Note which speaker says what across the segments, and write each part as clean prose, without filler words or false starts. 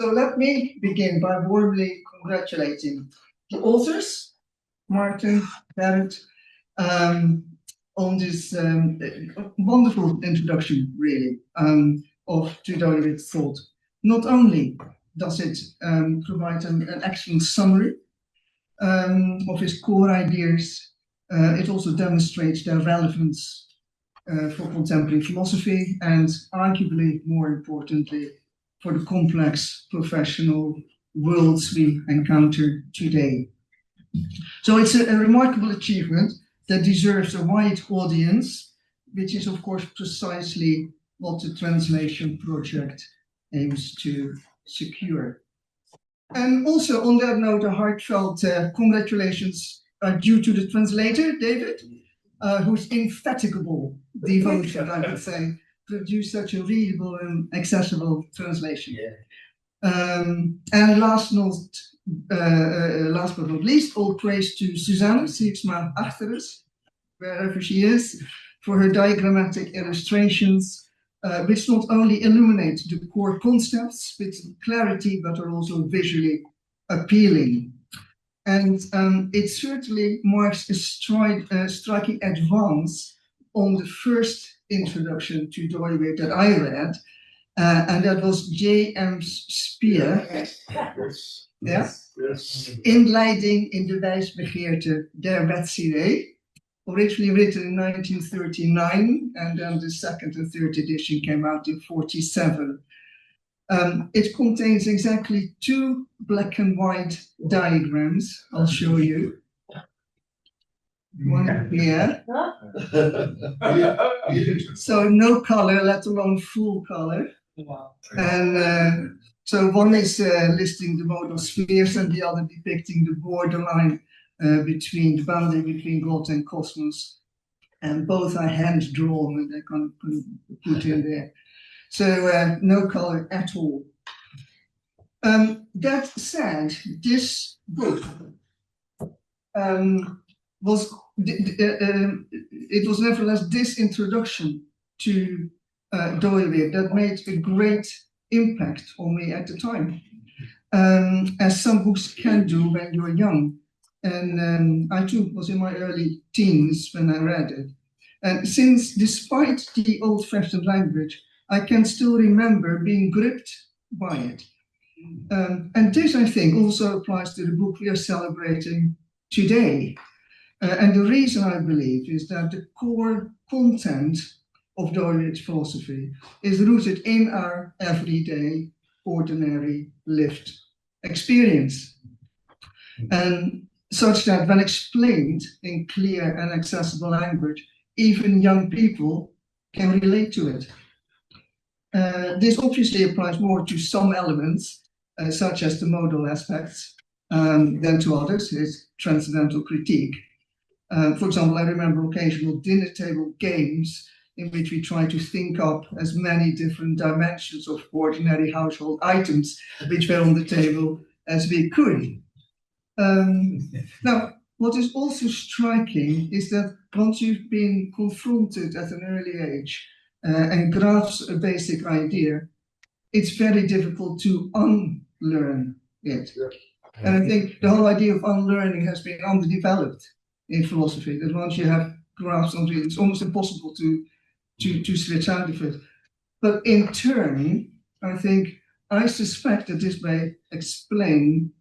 Speaker 1: So let me begin by warmly congratulating the authors, Martin, Bernd, on this wonderful introduction, really, of Dooyeweerd's thought. Not only does it provide an excellent summary of his core ideas, it also demonstrates their relevance for contemporary philosophy and, arguably more importantly, for the complex professional worlds we encounter today. So it's a remarkable achievement that deserves a wide audience, which is of course precisely what the translation project aims to secure. And also on that note, a heartfelt congratulations are due to the translator, David, whose indefatigable devotion, I would say, produced such a readable and accessible translation. Yeah. And last but not least, all praise to Suzanne Siegsma achter us, wherever she is, for her diagrammatic illustrations, which not only illuminate the core concepts with clarity, but are also visually appealing. And it certainly marks a striking advance on the first introduction to Dooyeweerd that I read, and that was J.M. Speer.
Speaker 2: Yes.
Speaker 1: Ja? Yes. Inleiding in de wijsbegeerte der wetsidee, originally written in 1939, and then the second and third edition came out in 1947. It contains exactly 2 black and white diagrams. I'll show you. One here. So no color, let alone full color. And so one is listing the modal spheres and the other depicting the borderline between the boundary between God and cosmos. And both are hand drawn and they kind of put in there. So no color at all. That said, this book was nevertheless this introduction to Dooyeweerd that made a great impact on me at the time, as some books can do when you're young. And I too was in my early teens when I read it. And since, despite the old-fashioned language, I can still remember being gripped by it. And this, I think, also applies to the book we are celebrating today. And the reason I believe is that the core content of Dooyeweerd's philosophy is rooted in our everyday, ordinary, lived experience. And such that when explained in clear and accessible language, even young people can relate to it. This obviously applies more to some elements, such as the modal aspects, than to others, his transcendental critique. For example, I remember occasional dinner table games in which we try to think up as many different dimensions of ordinary household items which were on the table as we could. Now, what is also striking is that once you've been confronted at an early age and grasp a basic idea, it's very difficult to unlearn it. And I think the whole idea of unlearning has been underdeveloped in philosophy, that once you have grasped something, it's almost impossible to switch out of it. But in turn, I suspect that this may explain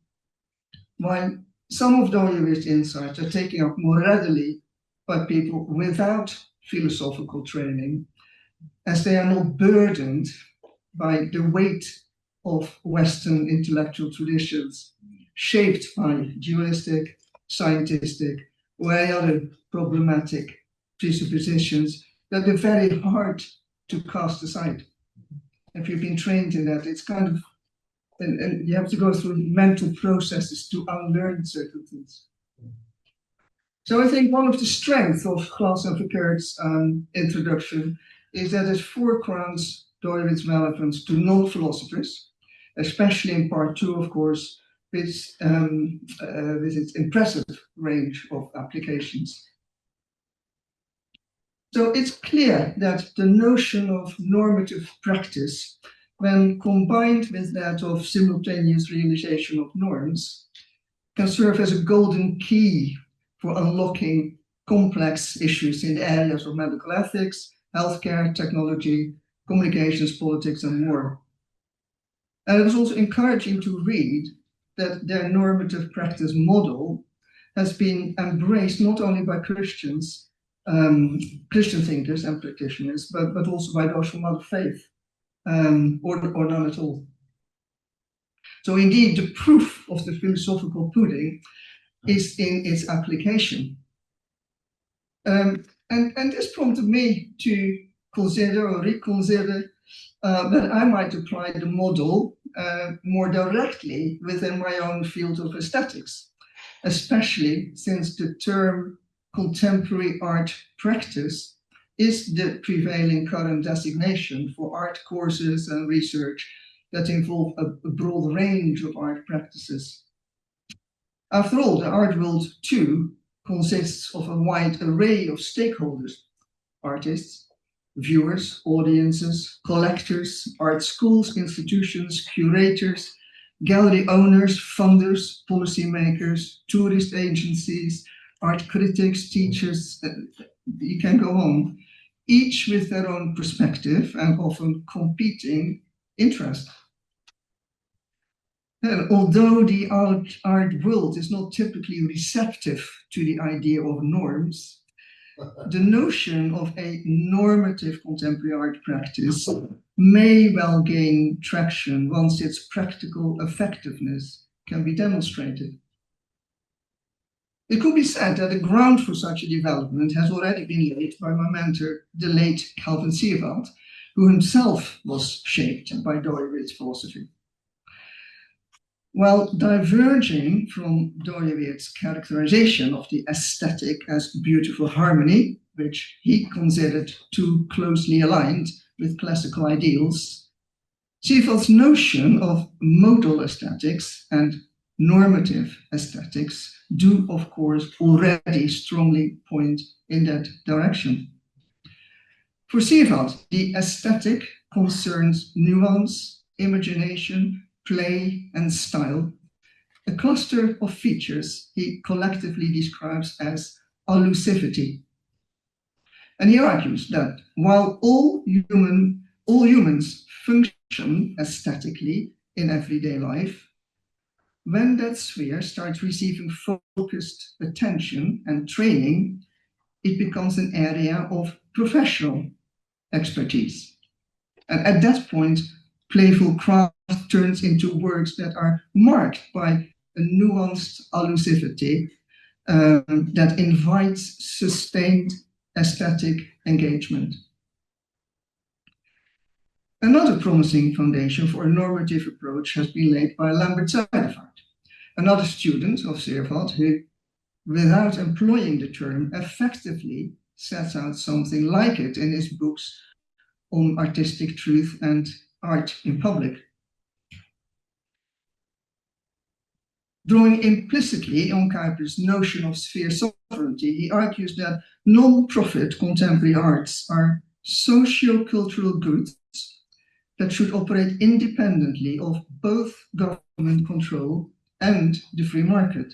Speaker 1: why some of Dooyeweerd's insights are taken up more readily by people without philosophical training, as they are not burdened by the weight of Western intellectual traditions, shaped by dualistic, scientistic, or any other problematic presuppositions that are very hard to cast aside. If you've been trained in that, it's kind of, and you have to go through mental processes to unlearn certain things. So I think one of the strengths of Glas and Verkeerd's introduction is that it foregrounds Dooyeweerd's relevance to non-philosophers, especially in part 2, of course, with its impressive range of applications. So it's clear that the notion of normative practice when combined with that of simultaneous realization of norms, can serve as a golden key for unlocking complex issues in the areas of medical ethics, healthcare, technology, communications, politics, and more. And it was also encouraging to read that their normative practice model has been embraced not only by Christians, Christian thinkers and practitioners, but also by those from other faith, or none at all. So indeed, the proof of the philosophical pudding is in its application. And this prompted me to consider or reconsider that I might apply the model more directly within my own field of aesthetics, especially since the term contemporary art practice is the prevailing current designation for art courses and research that involve a broad range of art practices. After all, the art world too consists of a wide array of stakeholders: artists, viewers, audiences, collectors, art schools, institutions, curators, gallery owners, funders, policymakers, tourist agencies, art critics, teachers, you can go on, each with their own perspective and often competing interest. And although the art world is not typically receptive to the idea of norms, the notion of a normative contemporary art practice may well gain traction once its practical effectiveness can be demonstrated. It could be said that the ground for such a development has already been laid by my mentor, the late Calvin Sierveld, who himself was shaped by Dooyeweerd's philosophy. While diverging from Dooyeweerd's characterization of the aesthetic as beautiful harmony, which he considered too closely aligned with classical ideals, Sierveld's notion of modal aesthetics and normative aesthetics do, of course, already strongly point in that direction. For Sierveld, the aesthetic concerns nuance, imagination, play, and style, a cluster of features he collectively describes as allusivity. And he argues that while all humans function aesthetically in everyday life, when that sphere starts receiving focused attention and training, it becomes an area of professional expertise. And at that point, playful craft turns into works that are marked by a nuanced allusivity that invites sustained aesthetic engagement. Another promising foundation for a normative approach has been laid by Lambert Zuidervaart, another student of Sierveld who, without employing the term, effectively sets out something like it in his books on artistic truth and art in public. Drawing implicitly on Kuiper's notion of sphere sovereignty, he argues that non-profit contemporary arts are socio-cultural goods that should operate independently of both government control and the free market.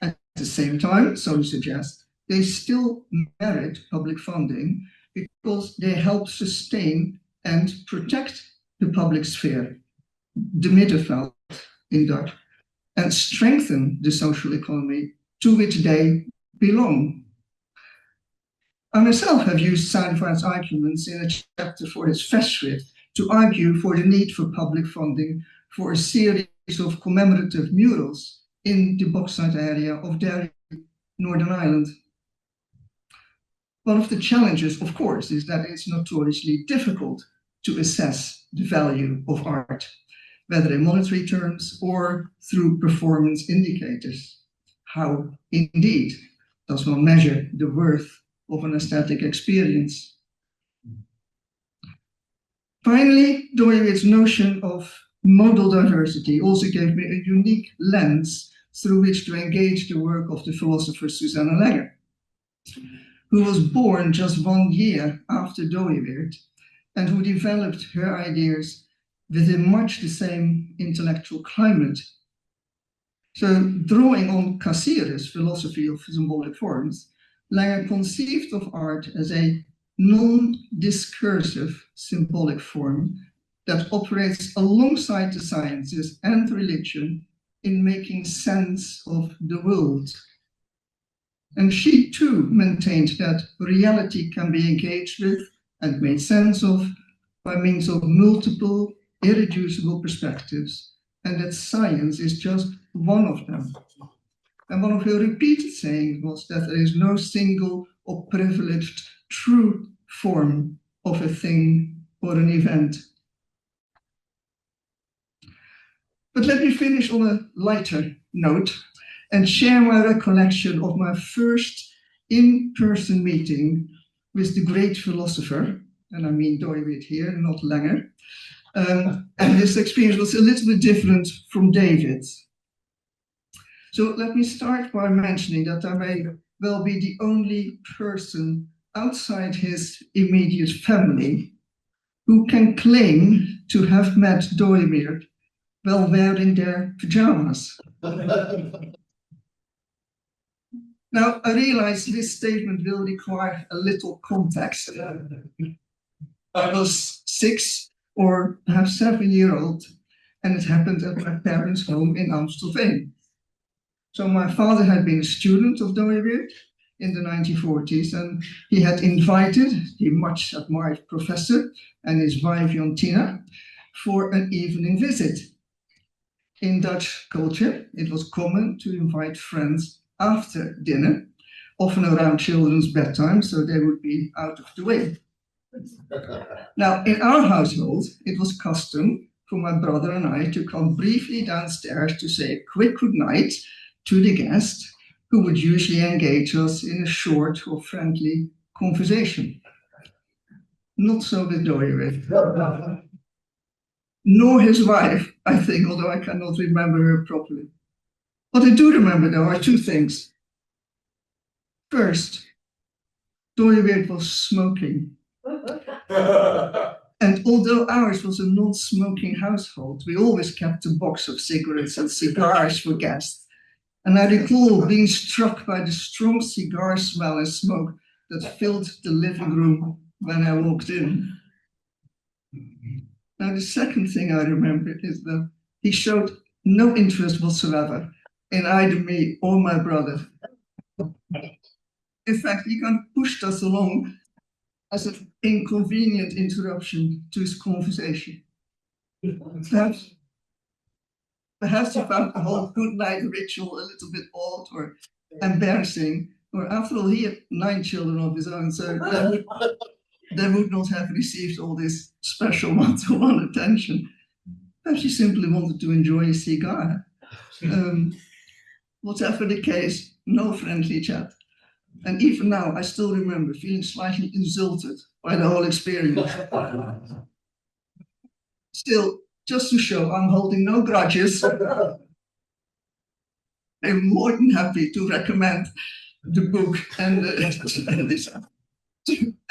Speaker 1: At the same time, so he suggests, they still merit public funding because they help sustain and protect the public sphere, the middenveld in Dutch, and strengthen the social economy to which they belong. I myself have used Zuidervaart's arguments in a chapter for his festschrift to argue for the need for public funding for a series of commemorative murals in the bauxite area of Derry, Northern Ireland. One of the challenges, of course, is that it's notoriously difficult to assess the value of art, whether in monetary terms or through performance indicators. How, indeed, does one measure the worth of an aesthetic experience? Finally, Dooyeweerd's notion of modal diversity also gave me a unique lens through which to engage the work of the philosopher Susanna Legger, who was born just 1 year after Dooyeweerd and who developed her ideas within much the same intellectual climate. So, drawing on Cassire's philosophy of symbolic forms, Langer conceived of art as a non-discursive symbolic form that operates alongside the sciences and religion in making sense of the world. And she too maintained that reality can be engaged with and made sense of by means of multiple, irreducible perspectives, and that science is just one of them. And one of her repeated sayings was that there is no single or privileged true form of a thing or an event. But let me finish on a lighter note and share my recollection of my first in-person meeting with the great philosopher, and I mean Dooyeweerd here, not Langer. And this experience was a little bit different from David's. So let me start by mentioning that I may well be the only person outside his immediate family who can claim to have met Dooyeweerd while wearing their pajamas. Now, I realize this statement will require a little context. I was 6 or perhaps 7-year-old, and it happened at my parents' home in Amstelveen. So my father had been a student of Dooyeweerd in the 1940s, and he had invited the much admired professor and his wife Jontina for an evening visit. In Dutch culture, it was common to invite friends after dinner, often around children's bedtime, so they would be out of the way. Now, in our household, it was custom for my brother and I to come briefly downstairs to say a quick goodnight to the guest, who would usually engage us in a short or friendly conversation. Not so with Dooyeweerd. Nor his wife, I think, although I cannot remember her properly. What I do remember, though, are 2 things. First, Dooyeweerd was smoking. And although ours was a non-smoking household, we always kept a box of cigarettes and cigars for guests. And I recall being struck by the strong cigar smell and smoke that filled the living room when I walked in. Now, the second thing I remember is that he showed no interest whatsoever in either me or my brother. In fact, he kind of pushed us along as an inconvenient interruption to his conversation. Perhaps he found the whole good night ritual a little bit odd or embarrassing, or after all, he had 9 children of his own, so they would not have received all this special one-to-one attention. Perhaps he simply wanted to enjoy a cigar. Whatever the case, no friendly chat. And even now, I still remember feeling slightly insulted by the whole experience. Still, just to show I'm holding no grudges, I'm more than happy to recommend the book and this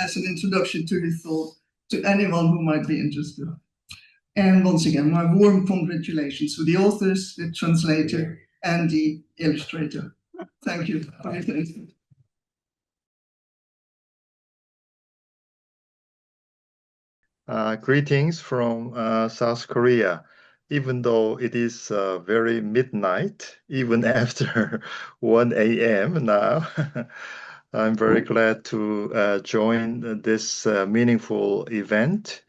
Speaker 1: as an introduction to his thought to anyone who might be interested. And once again, my warm congratulations to the authors, the translator, and the illustrator. Thank you for your attention.
Speaker 2: Greetings from South Korea. Even though it is very midnight, even after 1 a.m. now, I'm very glad to join this meaningful event.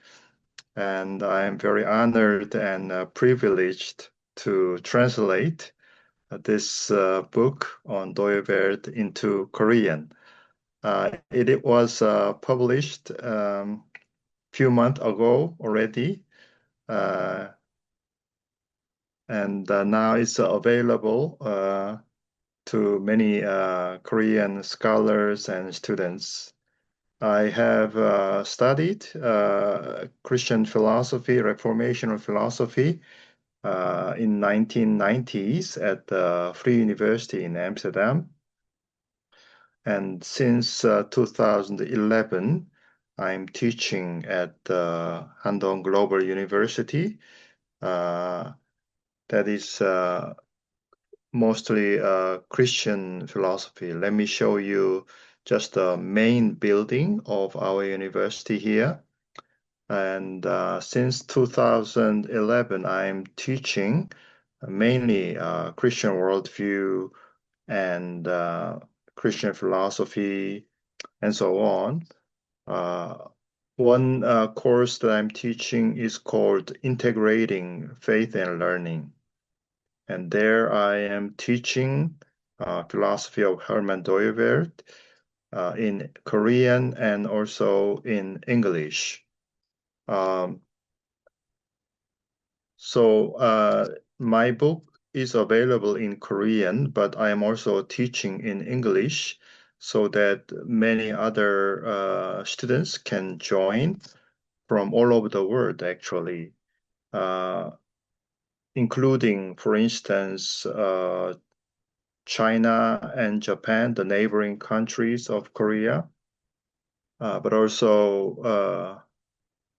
Speaker 2: And I'm very honored and privileged to translate this book on Dooyeweerd into Korean. It was published few months ago already, and now it's available to many Korean scholars and students. I have studied Christian philosophy, Reformation philosophy in 1990s at the Free University in Amsterdam. And since 2011, I'm teaching at Handong Global University. That is mostly Christian philosophy. Let me show you just the main building of our university here. And since 2011, I'm teaching mainly Christian worldview and Christian philosophy and so on. One course that I'm teaching is called Integrating Faith and Learning. And there I am teaching philosophy of Herman Dooyeweerd in Korean and also in English. So my book is available in Korean, but I am also teaching in English so that many other students can join from all over the world, actually, uh, including, for instance, China and Japan, the neighboring countries of Korea, but also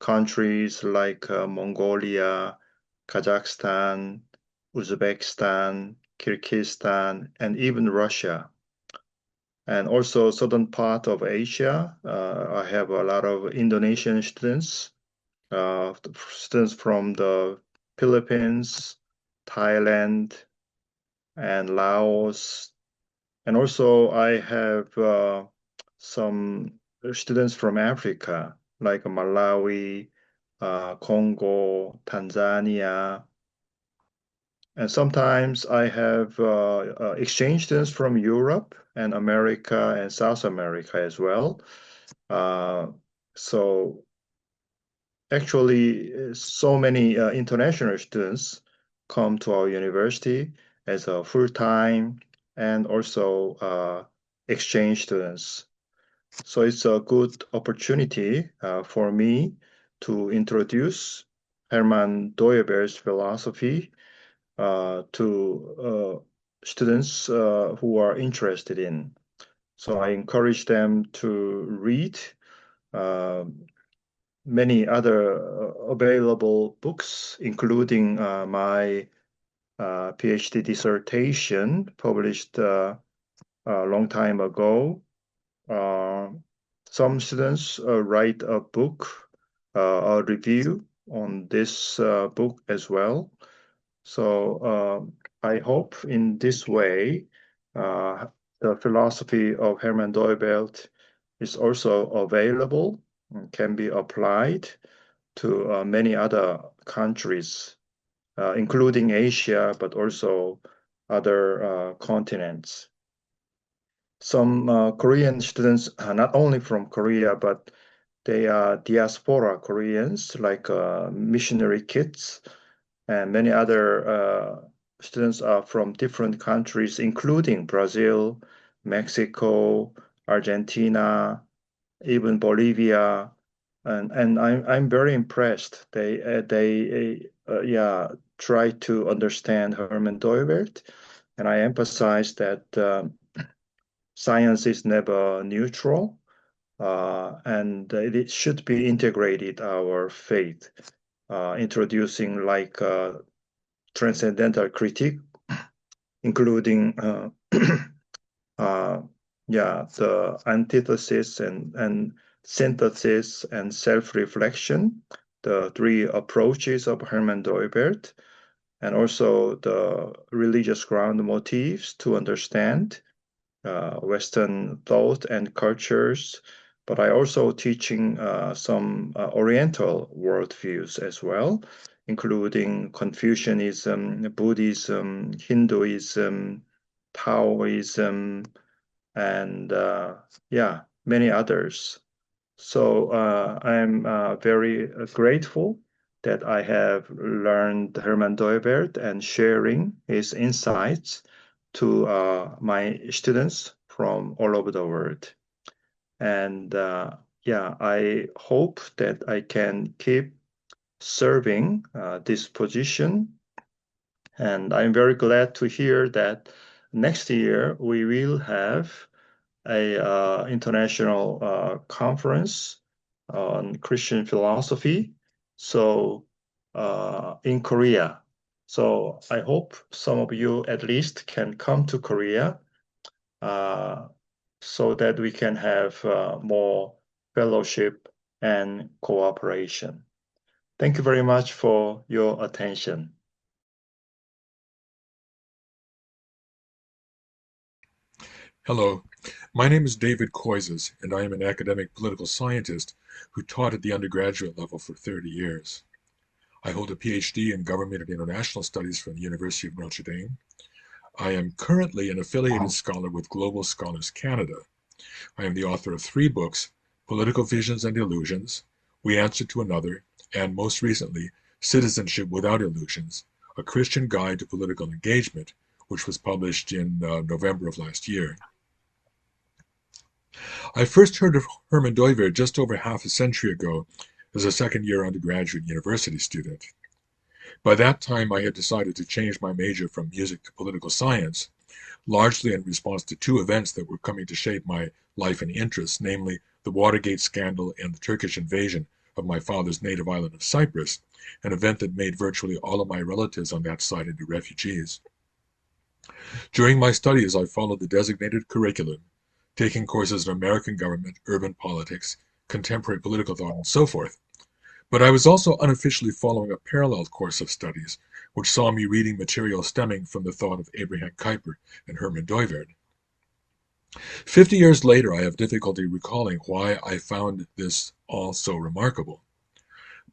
Speaker 2: countries like Mongolia, Kazakhstan, Uzbekistan, Kyrgyzstan, and even Russia. And also southern part of Asia. I have a lot of Indonesian students, students from the Philippines, Thailand, and Laos. And also I have some students from Africa, like Malawi, Congo, Tanzania. And sometimes I have exchange students from Europe and America and South America as well. So actually, so many international students come to our university as a full-time and also exchange students. So it's a good opportunity for me to introduce Herman Dooyeweerd's philosophy to students who are interested in. So I encourage them to read uh, many other available books, including my PhD dissertation published a long time ago. Some students write a book, a review on this book as well. So I hope in this way, the philosophy of Herman Dooyeweerd is also available and can be applied to many other countries, including Asia, but also other continents. Some Korean students, not only from Korea, but they are diaspora Koreans, like missionary kids, and many other students are from different countries, including Brazil, Mexico, Argentina, even Bolivia, and I'm very impressed. They try to understand Herman Dooyeweerd, and I emphasize that science is never neutral, and it should be integrated our faith, introducing like transcendental critique, including the antithesis and synthesis and self-reflection, the three approaches of Herman Dooyeweerd, and also the religious ground motifs to understand Western thought and cultures. But I also teaching some Oriental worldviews as well, including Confucianism, Buddhism, Hinduism, Taoism, and many others. So I'm very grateful that I have learned Herman Dooyeweerd and sharing his insights to my students from all over the world. And I hope that I can keep serving this position. And I'm very glad to hear that next year we will have a international conference on Christian philosophy. So in Korea. So I hope some of you at least can come to Korea so that we can have more fellowship and cooperation. Thank you very much for your attention.
Speaker 3: Hello, my name is David Koyzis, and I am an academic political scientist who taught at the undergraduate level for 30 years. I hold a PhD in Government and International Studies from the University of Notre Dame. I am currently an affiliated scholar with Global Scholars Canada. I am the author of 3 books, Political Visions and Illusions, We Answer to Another, and most recently, Citizenship Without Illusions, A Christian Guide to Political Engagement, which was published in November of last year. I first heard of Herman Dooyeweerd just over half a century ago as a second-year undergraduate university student. By that time, I had decided to change my major from music to political science, largely in response to 2 events that were coming to shape my life and interests, namely the Watergate scandal and the Turkish invasion of my father's native island of Cyprus, an event that made virtually all of my relatives on that side into refugees. During my studies, I followed the designated curriculum, taking courses in American government, urban politics, contemporary political thought, and so forth. But I was also unofficially following a parallel course of studies, which saw me reading material stemming from the thought of Abraham Kuiper and Herman Dooyeweerd. 50 years later, I have difficulty recalling why I found this all so remarkable.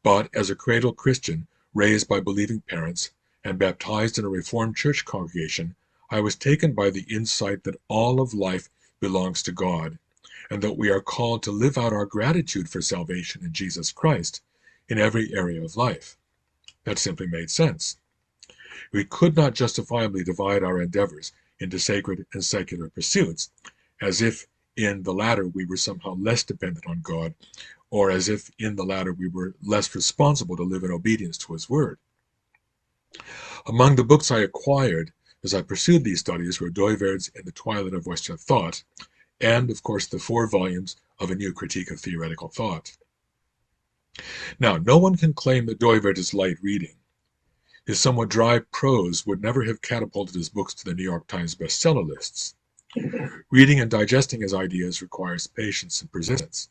Speaker 3: But as a cradle Christian, raised by believing parents, and baptized in a Reformed church congregation, I was taken by the insight that all of life belongs to God, and that we are called to live out our gratitude for salvation in Jesus Christ in every area of life. That simply made sense. We could not justifiably divide our endeavors into sacred and secular pursuits, as if in the latter we were somehow less dependent on God, or as if in the latter we were less responsible to live in obedience to His Word. Among the books I acquired as I pursued these studies were Dooyeweerd's In the Twilight of Western Thought, and, of course, the 4 volumes of A New Critique of Theoretical Thought. Now, no one can claim that Dooyeweerd is light reading. His somewhat dry prose would never have catapulted his books to the New York Times bestseller lists. Reading and digesting his ideas requires patience and persistence.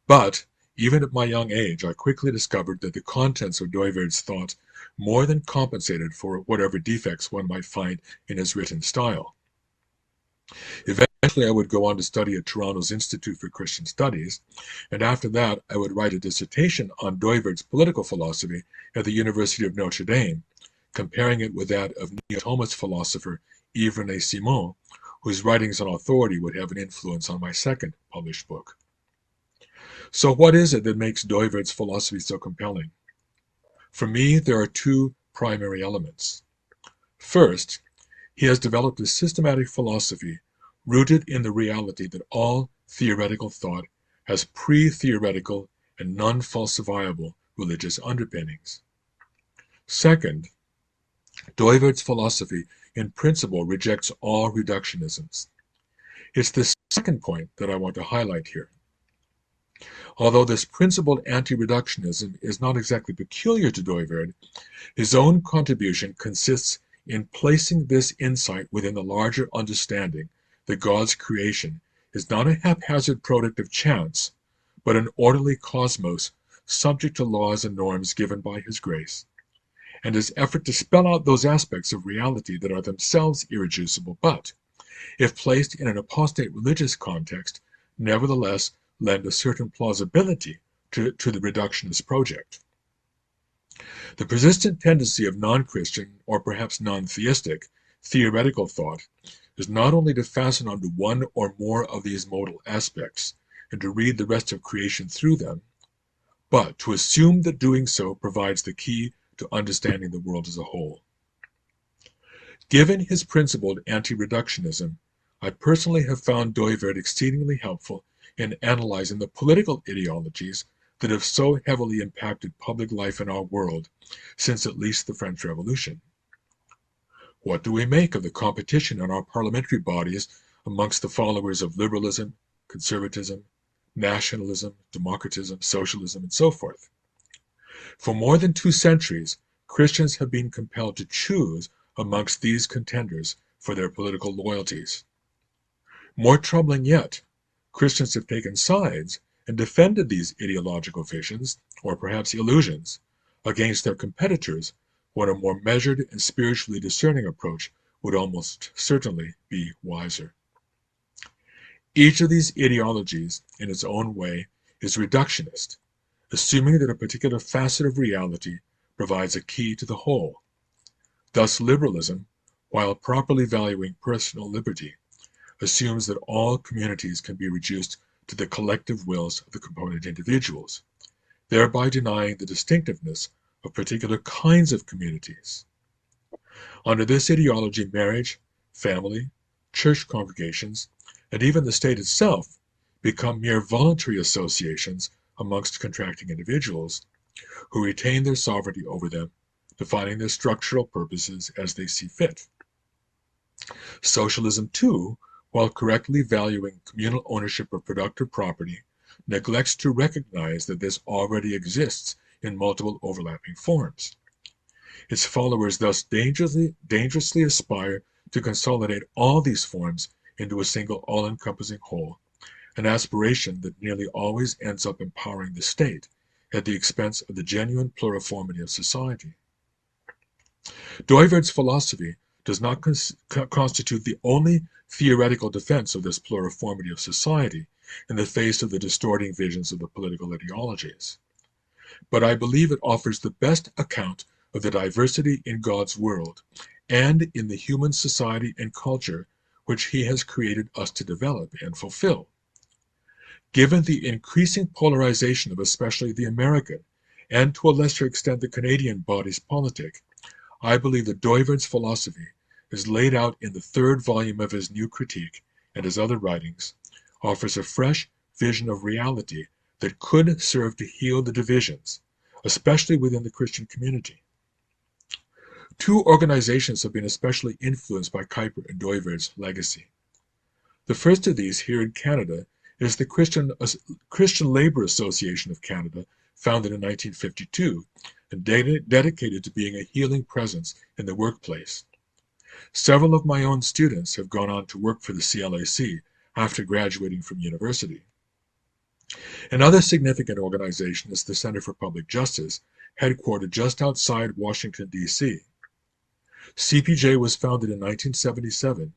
Speaker 3: But, even at my young age, I quickly discovered that the contents of Dooyeweerd's thought more than compensated for whatever defects one might find in his written style. Eventually, I would go on to study at Toronto's Institute for Christian Studies, and after that, I would write a dissertation on Dooyeweerd's political philosophy at the University of Notre Dame, comparing it with that of Neo-Thomist philosopher Yves René Simon, whose writings on authority would have an influence on my second published book. So what is it that makes Dooyeweerd's philosophy so compelling? For me, there are 2 primary elements. First, he has developed a systematic philosophy rooted in the reality that all theoretical thought has pre-theoretical and non-falsifiable religious underpinnings. Second, Dooyeweerd's philosophy in principle rejects all reductionisms. It's this second point that I want to highlight here. Although this principled anti-reductionism is not exactly peculiar to Dooyeweerd, his own contribution consists in placing this insight within the larger understanding that God's creation is not a haphazard product of chance, but an orderly cosmos subject to laws and norms given by His grace, and his effort to spell out those aspects of reality that are themselves irreducible, but, if placed in an apostate religious context, nevertheless lend a certain plausibility to the reductionist project. The persistent tendency of non-Christian, or perhaps non-theistic, theoretical thought is not only to fasten onto one or more of these modal aspects and to read the rest of creation through them, but to assume that doing so provides the key to understanding the world as a whole. Given his principled anti-reductionism, I personally have found Dooyeweerd exceedingly helpful in analyzing the political ideologies that have so heavily impacted public life in our world since at least the French Revolution. What do we make of the competition in our parliamentary bodies amongst the followers of liberalism, conservatism, nationalism, democratism, socialism, and so forth. For more than 2 centuries, Christians have been compelled to choose amongst these contenders for their political loyalties. More troubling yet, Christians have taken sides and defended these ideological visions, or perhaps illusions, against their competitors, when a more measured and spiritually discerning approach would almost certainly be wiser. Each of these ideologies, in its own way, is reductionist, assuming that a particular facet of reality provides a key to the whole. Thus, liberalism, while properly valuing personal liberty, assumes that all communities can be reduced to the collective wills of the component individuals, thereby denying the distinctiveness of particular kinds of communities. Under this ideology, marriage, family, church congregations, and even the state itself become mere voluntary associations amongst contracting individuals who retain their sovereignty over them, defining their structural purposes as they see fit. Socialism, too, while correctly valuing communal ownership of productive property, neglects to recognize that this already exists in multiple overlapping forms. Its followers thus dangerously aspire to consolidate all these forms into a single all-encompassing whole, an aspiration that nearly always ends up empowering the state at the expense of the genuine pluriformity of society. Dooyeweerd's philosophy does not constitute the only theoretical defense of this pluriformity of society in the face of the distorting visions of the political ideologies. But I believe it offers the best account of the diversity in God's world and in the human society and culture which He has created us to develop and fulfill. Given the increasing polarization of especially the American, and to a lesser extent the Canadian bodies politic, I believe that Dooyeweerd's philosophy, as laid out in the 3rd volume of his New Critique and his other writings, offers a fresh vision of reality that could serve to heal the divisions, especially within the Christian community. 2 organizations have been especially influenced by Kuiper and Dooyeweerd's legacy. The first of these, here in Canada, is the Christian Labour Association of Canada, founded in 1952, and dedicated to being a healing presence in the workplace. Several of my own students have gone on to work for the CLAC after graduating from university. Another significant organization is the Center for Public Justice, headquartered just outside Washington, D.C. CPJ was founded in 1977,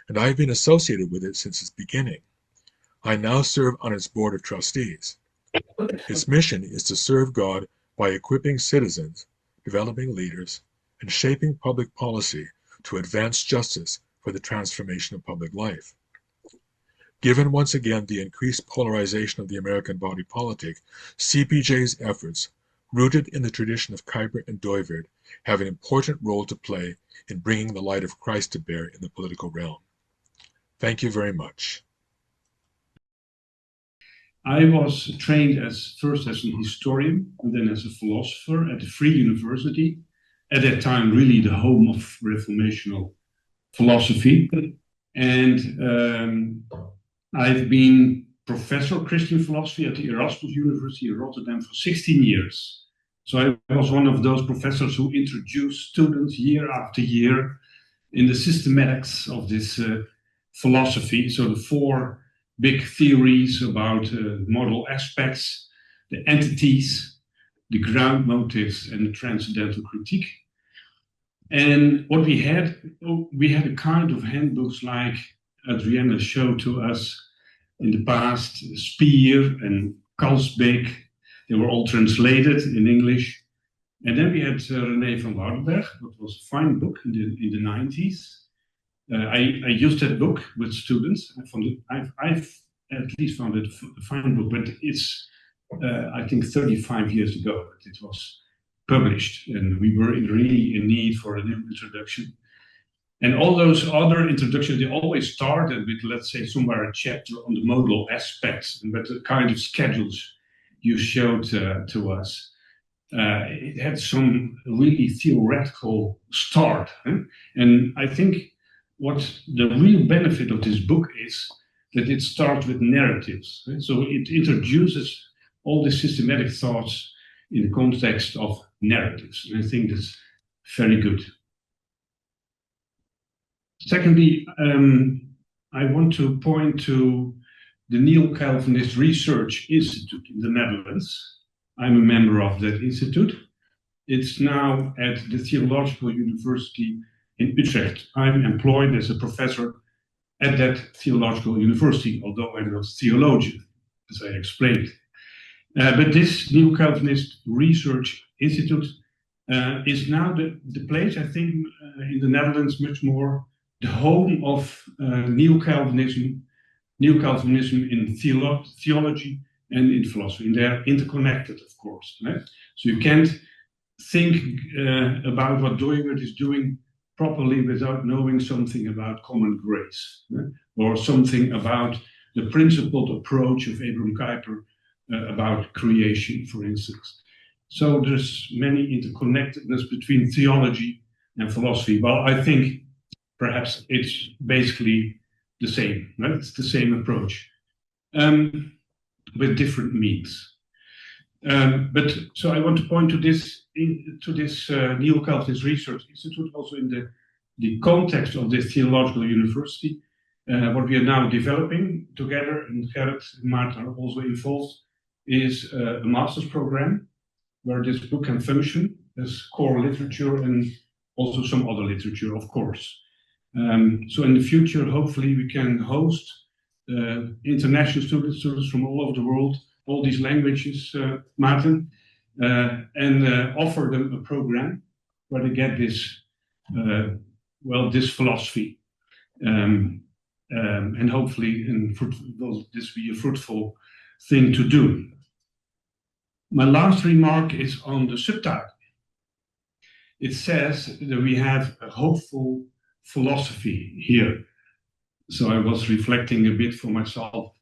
Speaker 3: and I have been associated with it since its beginning. I now serve on its board of trustees. Its mission is to serve God by equipping citizens, developing leaders, and shaping public policy to advance justice for the transformation of public life. Given once again the increased polarization of the American body politic, CPJ's efforts, rooted in the tradition of Kuiper and Dooyeweerd, have an important role to play in bringing the light of Christ to bear in the political realm. Thank you very much.
Speaker 4: I was trained first as an historian and then as a philosopher at the Free University, at that time really the home of Reformational philosophy. And I've been professor of Christian philosophy at the Erasmus University in Rotterdam for 16 years. So I was one of those professors who introduced students year after year in the systematics of this philosophy. So the 4 big theories about moral aspects, the entities, the ground motives, and the transcendental critique. And what we had a kind of handbooks like Adrienne showed to us in the past, Speer and Kalsbeek. They were all translated in English. And then we had René van Woudenberg, that was a fine book in the 90s. I used that book with students. I've at least found it a fine book, but it's, I think, 35 years ago that it was published, and we were really in need for a new introduction. And all those other introductions, they always started with, let's say, somewhere a chapter on the modal aspects, but the kind of schedules you showed to us. It had some really theoretical start. And I think what the real benefit of this book is that it starts with narratives. Right? So it introduces all the systematic thoughts in the context of narratives. And I think that's very good. Secondly, I want to point to the Neo-Calvinist Research Institute in the Netherlands. I'm a member of that institute. It's now at the Theological University in Utrecht. I'm employed as a professor at that theological university, although I'm not a theologian, as I explained. But this Neo-Calvinist Research Institute is now the place, I think, in the Netherlands, much more the home of Neo-Calvinism in theology and in philosophy. And they're interconnected, of course. Right? So you can't think about what Dooyeweerd is doing properly without knowing something about common grace, or something about the principled approach of Abraham Kuiper about creation, for instance. So there's many interconnectedness between theology and philosophy. Well, I think perhaps it's basically the same, right? It's the same approach, with different means. But so I want to point to this Neo-Calvinist Research Institute, also in the context of this theological university. What we are now developing together, and Gerrit and Maarten are also involved, is a master's program where this book can function as core literature and also some other literature, of course. So in the future, hopefully, we can host international students from all over the world, all these languages, Maarten, and offer them a program where they get this, this philosophy, and hopefully, will this be a fruitful thing to do. My last remark is on the subtitle. It says that we have a hopeful philosophy here. So I was reflecting a bit for myself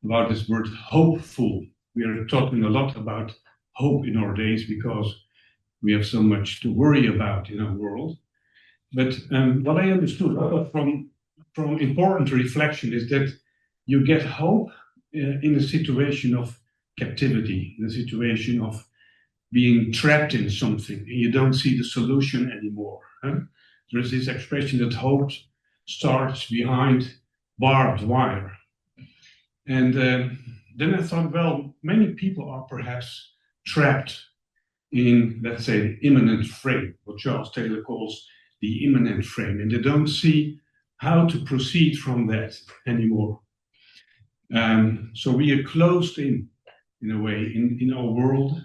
Speaker 4: about this word hopeful. We are talking a lot about hope in our days because we have so much to worry about in our world. But what I understood from important reflection is that you get hope in a situation of captivity, in a situation of being trapped in something, and you don't see the solution anymore. There's this expression that hope starts behind barbed wire. And then I thought, well, many people are perhaps trapped in, let's say, the immanent frame, what Charles Taylor calls the immanent frame, and they don't see how to proceed from that anymore. So we are closed in a way, in our world,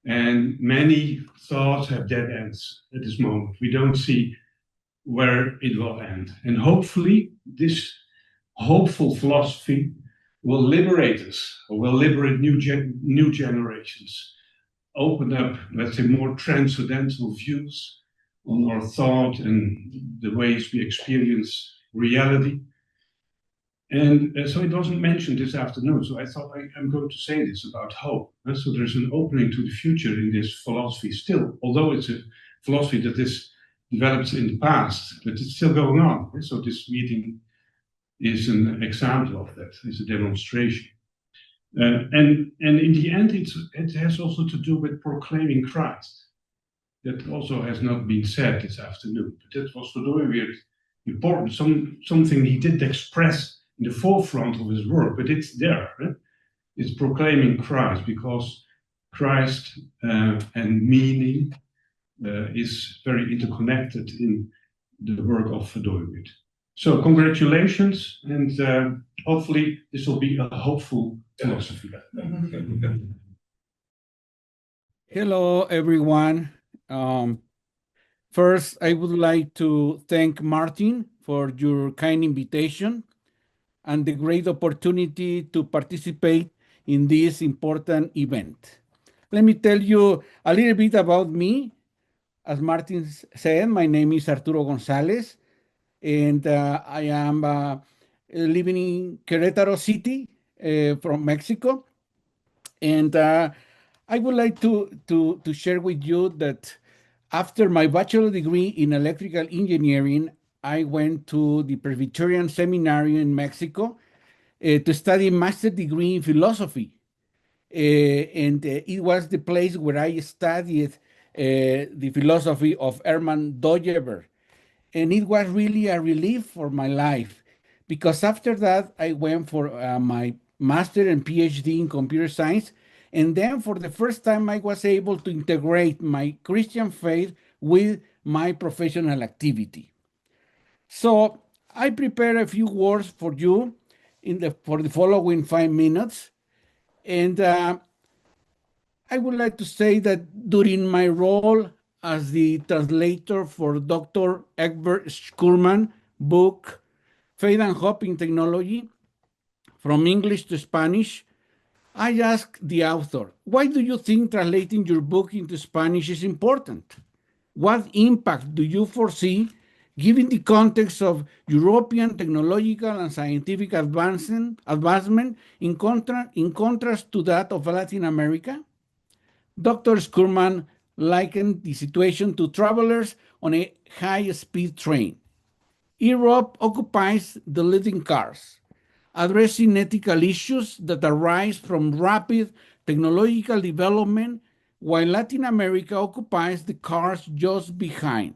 Speaker 4: and many thoughts have dead ends at this moment. We don't see where it will end. And hopefully, this hopeful philosophy will liberate us, or will liberate new generations, open up, let's say, more transcendental views on our thought and the ways we experience reality. And so it wasn't mentioned this afternoon, so I thought I'm going to say this about hope. So there's an opening to the future in this philosophy still, although it's a philosophy that is developed in the past, but it's still going on. So this meeting is an example of that, it's a demonstration. And in the end, it has also to do with proclaiming Christ. That also has not been said this afternoon, but that was for Dooyeweerd important, something he did express in the forefront of his work, but it's there. Right? It's proclaiming Christ, because Christ and meaning is very interconnected in the work of Dooyeweerd. So congratulations, and hopefully this will be a hopeful philosophy.
Speaker 5: Hello, everyone. First, I would like to thank Maarten for your kind invitation and the great opportunity to participate in this important event. Let me tell you a little bit about me. As Maarten said, my name is Arturo González, and I am living in Querétaro City from Mexico. And I would like to share with you that after my bachelor degree in electrical engineering, I went to the Presbyterian Seminary in Mexico, to study master degree in philosophy. And it was the place where I studied the philosophy of Herman Dooyeweerd. And it was really a relief for my life, because after that, I went for my master and PhD in computer science. And then for the first time, I was able to integrate my Christian faith with my professional activity. So I prepare a few words for you for the following 5 minutes. And I would like to say that during my role as the translator for Dr. Egbert Schurman's book, Faith and Hope in Technology, from English to Spanish, I asked the author, why do you think translating your book into Spanish is important? What impact do you foresee, given the context of European technological and scientific advancement in contrast to that of Latin America? Dr. Schurman likened the situation to travelers on a high-speed train. Europe occupies the leading cars, addressing ethical issues that arise from rapid technological development, while Latin America occupies the cars just behind.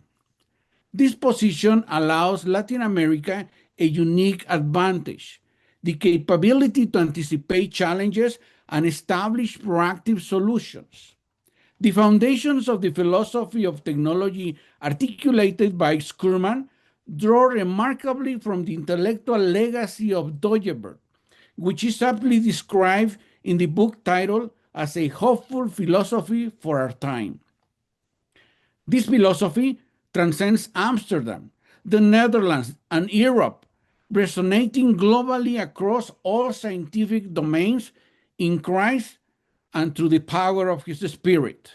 Speaker 5: This position allows Latin America a unique advantage: the capability to anticipate challenges and establish proactive solutions. The foundations of the philosophy of technology articulated by Schurman draw remarkably from the intellectual legacy of Dooyeweerd, which is aptly described in the book titled as a hopeful philosophy for our time. This philosophy transcends Amsterdam, the Netherlands, and Europe, resonating globally across all scientific domains in Christ and through the power of his Spirit.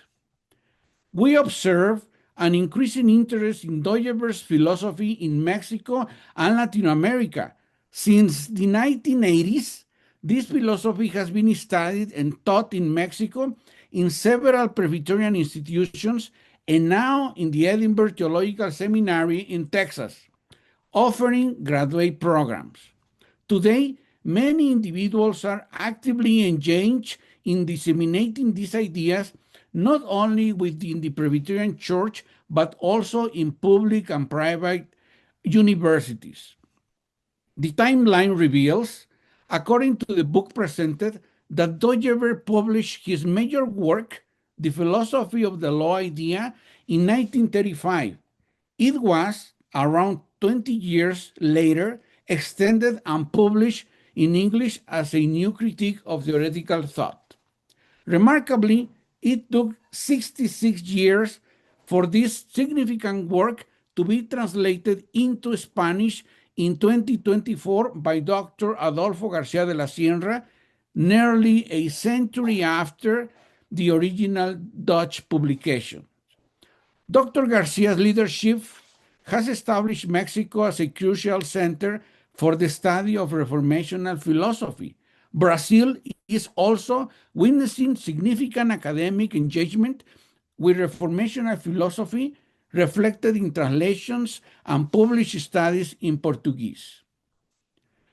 Speaker 5: We observe an increasing interest in Dooyeweerd's philosophy in Mexico and Latin America. Since the 1980s, this philosophy has been studied and taught in Mexico in several Presbyterian institutions, and now in the Edinburgh Theological Seminary in Texas, offering graduate programs. Today, many individuals are actively engaged in disseminating these ideas, not only within the Presbyterian Church, but also in public and private universities. The timeline reveals, according to the book presented, that Dooyeweerd published his major work, The Philosophy of the Law Idea, in 1935. It was, around 20 years later, extended and published in English as a new critique of theoretical thought. Remarkably, it took 66 years for this significant work to be translated into Spanish in 2024 by Dr. Adolfo García de la Sierra, nearly a century after the original Dutch publication. Dr. García's leadership has established Mexico as a crucial center for the study of Reformational philosophy. Brazil is also witnessing significant academic engagement with Reformational philosophy, reflected in translations and published studies in Portuguese.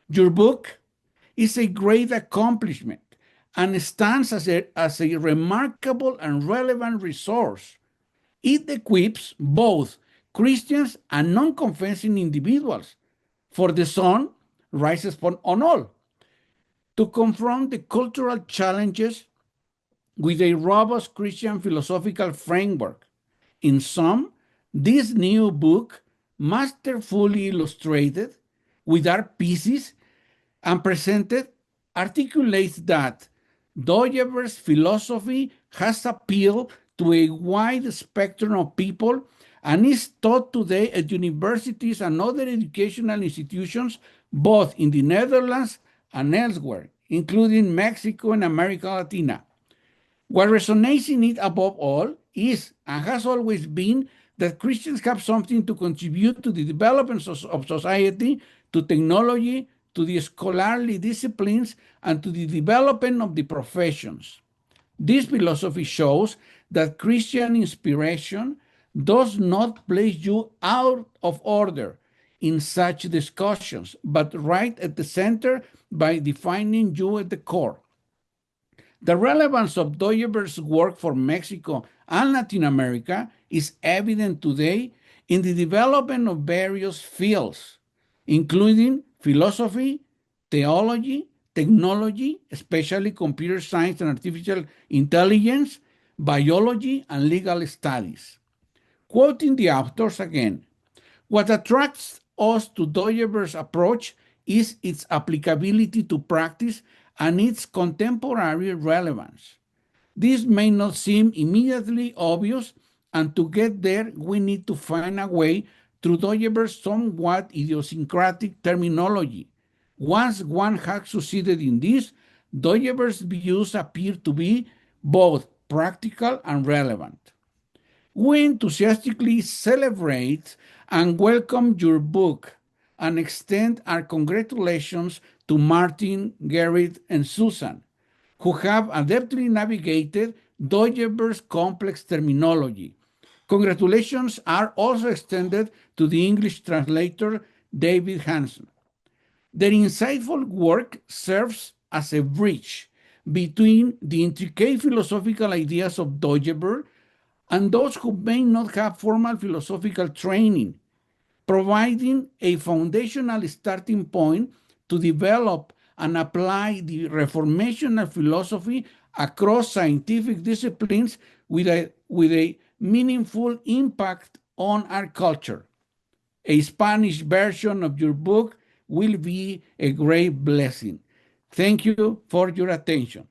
Speaker 5: Your book is a great accomplishment and stands as a remarkable and relevant resource. It equips both Christians and non-confessing individuals, for the sun rises on all, to confront the cultural challenges with a robust Christian philosophical framework. In sum, this new book, masterfully illustrated with art pieces and presented, articulates that Dooyeweerd's philosophy has appealed to a wide spectrum of people and is taught today at universities and other educational institutions, both in the Netherlands and elsewhere, including Mexico and America Latina. What resonates in it above all is, and has always been, that Christians have something to contribute to the development of society, to technology, to the scholarly disciplines, and to the development of the professions. This philosophy shows that Christian inspiration does not place you out of order. in such discussions, but right at the center by defining you at the core. The relevance of Dooyeweerd's work for Mexico and Latin America is evident today in the development of various fields, including philosophy, theology, technology, especially computer science and artificial intelligence, biology, and legal studies. Quoting the authors again, what attracts us to Dooyeweerd's approach is its applicability to practice and its contemporary relevance. This may not seem immediately obvious, and to get there, we need to find a way through Dooyeweerd's somewhat idiosyncratic terminology. Once one has succeeded in this, Dooyeweerd's views appear to be both practical and relevant. We enthusiastically celebrate and welcome your book and extend our congratulations to Martin, Gerrit, and Susan, who have adeptly navigated Dooyeweerd's complex terminology. Congratulations are also extended to the English translator David Hanson. Their insightful work serves as a bridge between the intricate philosophical ideas of Dooyeweerd and those who may not have formal philosophical training, providing a foundational starting point to develop and apply the reformational philosophy across scientific disciplines with a meaningful impact on our culture. A Spanish version of your book will be a great blessing. Thank you for your attention.